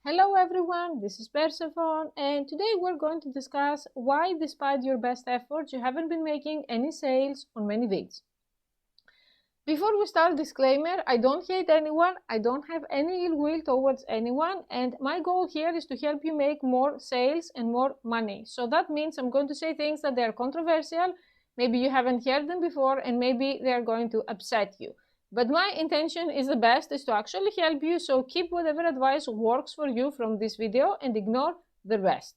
Hello everyone, this is Persephone, and today we're going to discuss why despite your best efforts you haven't been making any sales on many vids. Before we start, disclaimer, I don't hate anyone, I don't have any ill will towards anyone, and my goal here is to help you make more sales and more money. So that means I'm going to say things that they are controversial, maybe you haven't heard them before, and maybe they are going to upset you. But my intention is the best, is to actually help you, so keep whatever advice works for you from this video and ignore the rest.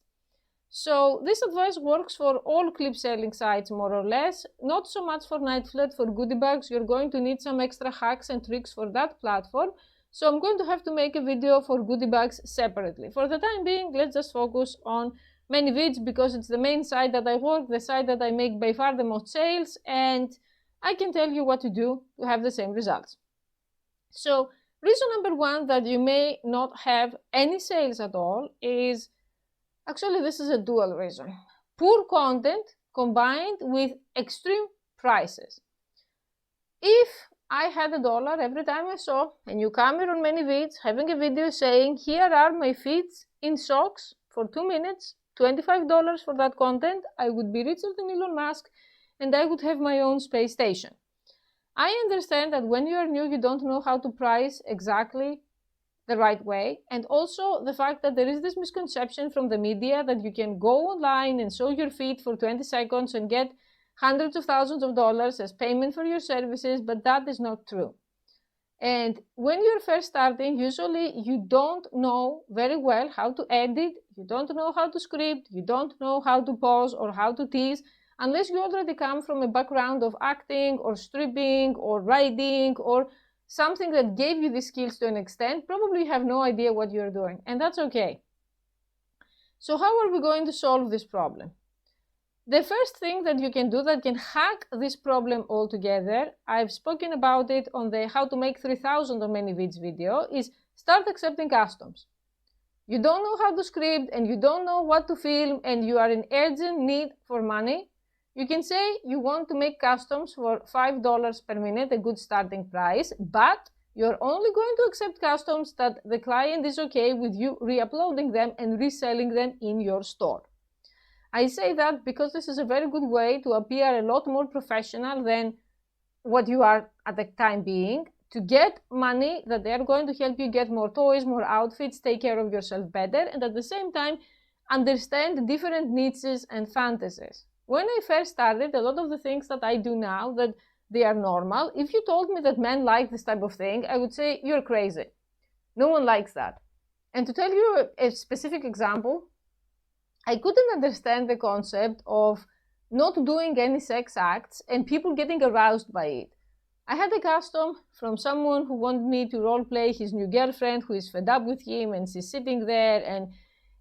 So this advice works for all clip selling sites more or less, not so much for NightFlirt. For goodie bags you're going to need some extra hacks and tricks for that platform, so I'm going to have to make a video for goodie bags separately. For the time being, let's just focus on ManyVids because it's the main site that I work, the site that I make by far the most sales, and I can tell you what to do to have the same results. So reason number one that you may not have any sales at all is, actually this is a dual reason. Poor content combined with extreme prices. If I had $1 every time I saw a newcomer on ManyVids having a video saying, here are my feeds in socks for 2 minutes, $25 for that content, I would be richer than Elon Musk and I would have my own space station. I understand that when you are new, you don't know how to price exactly the right way, and also the fact that there is this misconception from the media that you can go online and show your feed for 20 seconds and get hundreds of thousands of dollars as payment for your services, but that is not true. And when you're first starting, usually you don't know very well how to edit, you don't know how to script, you don't know how to pause or how to tease, unless you already come from a background of acting or stripping or writing or something that gave you the skills to an extent. Probably you have no idea what you're doing, and that's okay. So how are we going to solve this problem? The first thing that you can do that can hack this problem altogether, I've spoken about it on the how to make 3,000 on ManyVids video, is start accepting customs. You don't know how to script and you don't know what to film and you are in urgent need for money. You can say you want to make customs for $5 per minute, a good starting price, but you're only going to accept customs that the client is okay with you re-uploading them and reselling them in your store. I say that because this is a very good way to appear a lot more professional than what you are at the time being, to get money that they are going to help you get more toys, more outfits, take care of yourself better, and at the same time understand different niches and fantasies. When I first started, a lot of the things that I do now, that they are normal, if you told me that men like this type of thing, I would say you're crazy. No one likes that. And to tell you a specific example, I couldn't understand the concept of not doing any sex acts and people getting aroused by it. I had a custom from someone who wanted me to role play his new girlfriend who is fed up with him, and she's sitting there and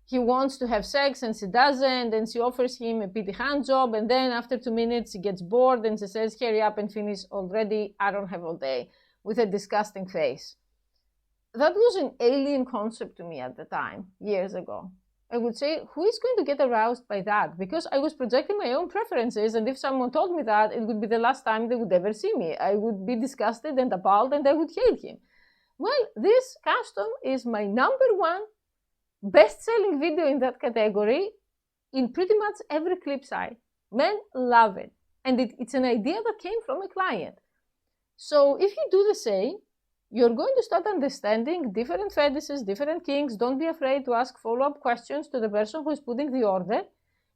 he wants to have sex and she doesn't, and she offers him a pity hand job, and then after 2 minutes she gets bored and she says, hurry up and finish already, I don't have all day, with a disgusting face. That was an alien concept to me at the time, years ago. I would say, who is going to get aroused by that? Because I was projecting my own preferences, and if someone told me that, it would be the last time they would ever see me. I would be disgusted and appalled and I would hate him. Well, this custom is my #1 best-selling video in that category in pretty much every clip site. Men love it, and it's an idea that came from a client. So if you do the same, you're going to start understanding different fetishes, different kinks. Don't be afraid to ask follow-up questions to the person who is putting the order.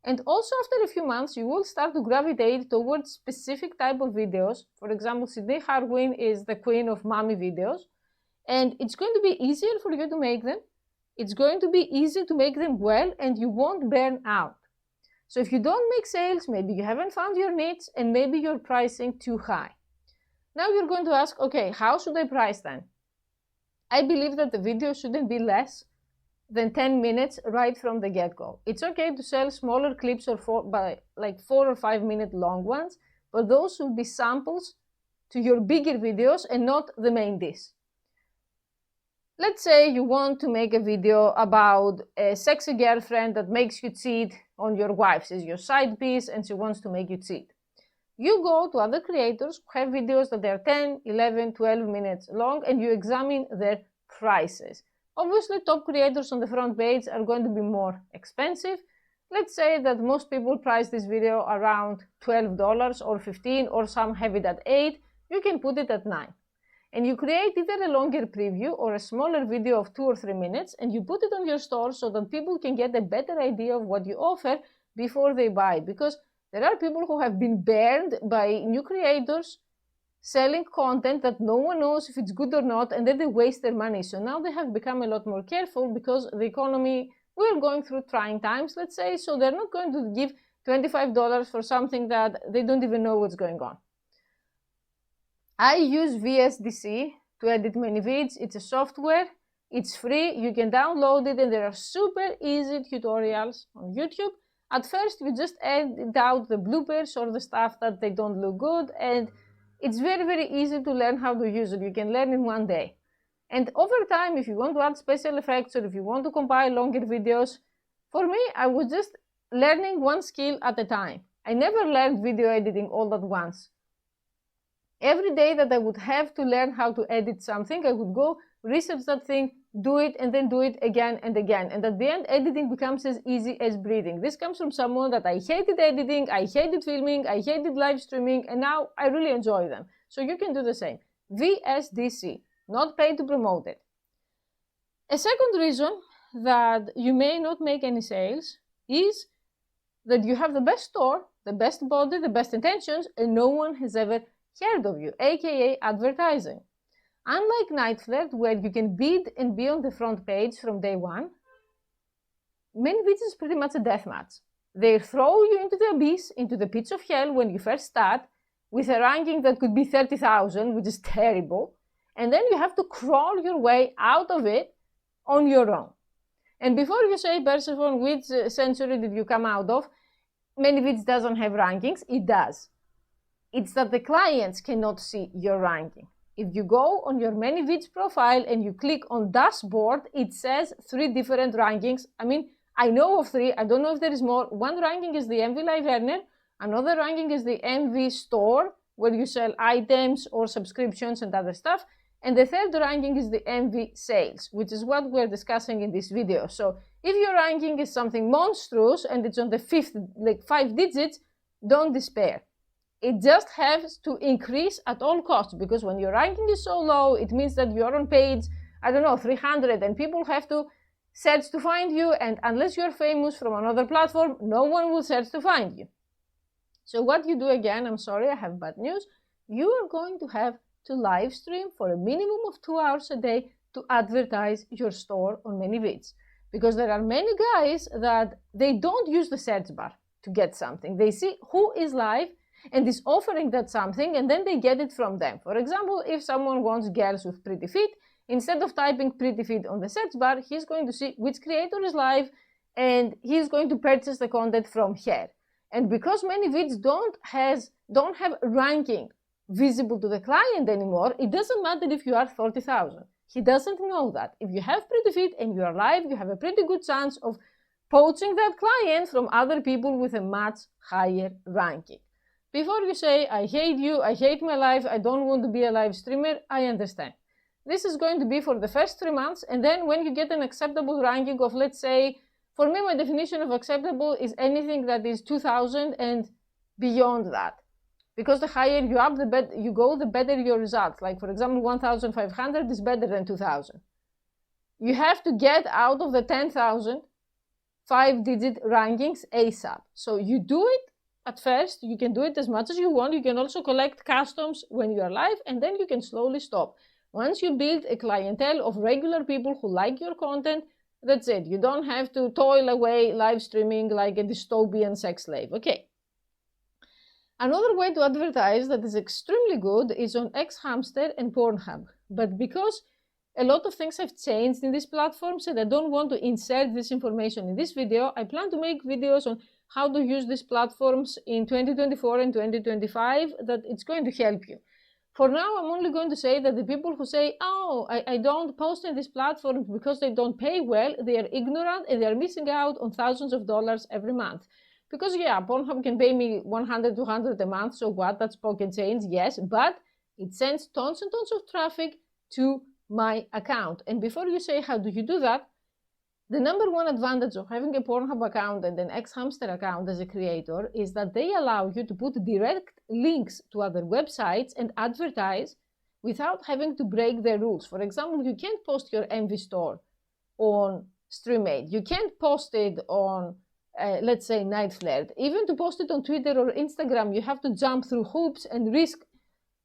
And also after a few months, you will start to gravitate towards specific type of videos. For example, Sydney Harwin is the queen of mommy videos, and it's going to be easier for you to make them. It's going to be easy to make them well, and you won't burn out. So if you don't make sales, maybe you haven't found your niche, and maybe you're pricing too high. Now you're going to ask, okay, how should I price then? I believe that the video shouldn't be less than 10 minutes right from the get-go. It's okay to sell smaller clips or 4 or 5 minute long ones, but those should be samples to your bigger videos and not the main dish. Let's say you want to make a video about a sexy girlfriend that makes you cheat on your wife. She's your side piece and she wants to make you cheat. You go to other creators who have videos that are 10, 11, 12 minutes long and you examine their prices. Obviously, top creators on the front page are going to be more expensive. Let's say that most people price this video around $12 or $15, or some have it at $8. You can put it at $9. And you create either a longer preview or a smaller video of 2 or 3 minutes, and you put it on your store so that people can get a better idea of what you offer before they buy. Because there are people who have been burned by new creators selling content that no one knows if it's good or not, and then they waste their money. So now they have become a lot more careful because the economy, we're going through trying times, let's say, so they're not going to give $25 for something that they don't even know what's going on. I use VSDC to edit many vids. It's a software, it's free, you can download it, and there are super easy tutorials on YouTube. At first, you just edit out the bloopers or the stuff that they don't look good, and it's very, very easy to learn how to use it. You can learn in one day. And over time, if you want to add special effects or if you want to compile longer videos, for me, I was just learning one skill at a time. I never learned video editing all at once. Every day that I would have to learn how to edit something, I would go research that thing, do it, and then do it again and again. And at the end, editing becomes as easy as breathing. This comes from someone that I hated editing, I hated filming, I hated live streaming, and now I really enjoy them. So you can do the same. VSDC, not paid to promote it. A second reason that you may not make any sales is that you have the best store, the best body, the best intentions, and no one has ever heard of you, aka advertising. Unlike Night Flirt, where you can bid and be on the front page from day one, many videos is pretty much a deathmatch. They throw you into the abyss, into the pits of hell when you first start, with a ranking that could be 30,000, which is terrible, and then you have to crawl your way out of it on your own. And before you say, Persephone, which century did you come out of? Many videos doesn't have rankings. It does. It's that the clients cannot see your ranking. If you go on your many vids profile and you click on dashboard, it says 3 different rankings. I mean, I know of 3. I don't know if there is more. One ranking is the MV Live Earner. Another ranking is the MV Store, where you sell items or subscriptions and other stuff. And the third ranking is the MV Sales, which is what we're discussing in this video. So if your ranking is something monstrous and it's on the 5 digits, don't despair. It just has to increase at all costs, because when your ranking is so low, it means that you're on page, I don't know, 300, and people have to search to find you, and unless you're famous from another platform, no one will search to find you. So what you do again, I'm sorry, I have bad news, you are going to have to live stream for a minimum of 2 hours a day to advertise your store on many vids. Because there are many guys that they don't use the search bar to get something. They see who is live and is offering that something, and then they get it from them. For example, if someone wants girls with pretty feet, instead of typing pretty feet on the search bar, he's going to see which creator is live, and he's going to purchase the content from her. And because many vids don't have ranking visible to the client anymore, it doesn't matter if you are 30,000. He doesn't know that. If you have pretty feet and you are live, you have a pretty good chance of poaching that client from other people with a much higher ranking. Before you say, I hate you, I hate my life, I don't want to be a live streamer, I understand. This is going to be for the first 3 months, and then when you get an acceptable ranking of, let's say, for me, my definition of acceptable is anything that is 2,000 and beyond that. Because the higher you up, you go, the better your results. Like, for example, 1,500 is better than 2,000. You have to get out of the 10,000 5-digit rankings ASAP. So you do it at first, you can do it as much as you want. You can also collect customs when you are live, and then you can slowly stop. Once you build a clientele of regular people who like your content, that's it. You don't have to toil away live streaming like a dystopian sex slave. Okay. Another way to advertise that is extremely good is on Xhamster and Pornhub. But because a lot of things have changed in these platforms and I don't want to insert this information in this video, I plan to make videos on how to use these platforms in 2024 and 2025 that it's going to help you. For now, I'm only going to say that the people who say, oh, I don't post in these platforms because they don't pay well, they are ignorant and they are missing out on thousands of dollars every month. Because yeah, Pornhub can pay me 100, 200 a month, so what, that's pocket change, yes, but it sends tons and tons of traffic to my account. And before you say, how do you do that? The number one advantage of having a Pornhub account and an X-Hamster account as a creator is that they allow you to put direct links to other websites and advertise without having to break their rules. For example, you can't post your Envy store on StreamAid. You can't post it on, let's say, Night Flirt. Even to post it on Twitter or Instagram, you have to jump through hoops and risk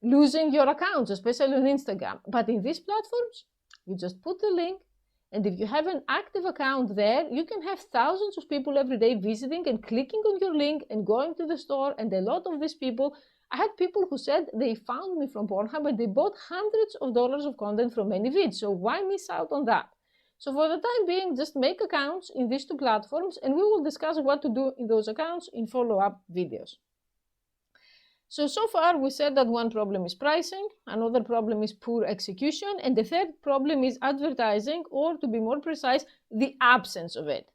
losing your accounts, especially on Instagram. But in these platforms, you just put the link, and if you have an active account there, you can have thousands of people every day visiting and clicking on your link and going to the store. And a lot of these people, I had people who said they found me from Pornhub and they bought hundreds of dollars of content from ManyVids. So why miss out on that? So for the time being, just make accounts in these two platforms, and we will discuss what to do in those accounts in follow-up videos. So far we said that one problem is pricing, another problem is poor execution, and the third problem is advertising, or to be more precise, the absence of it.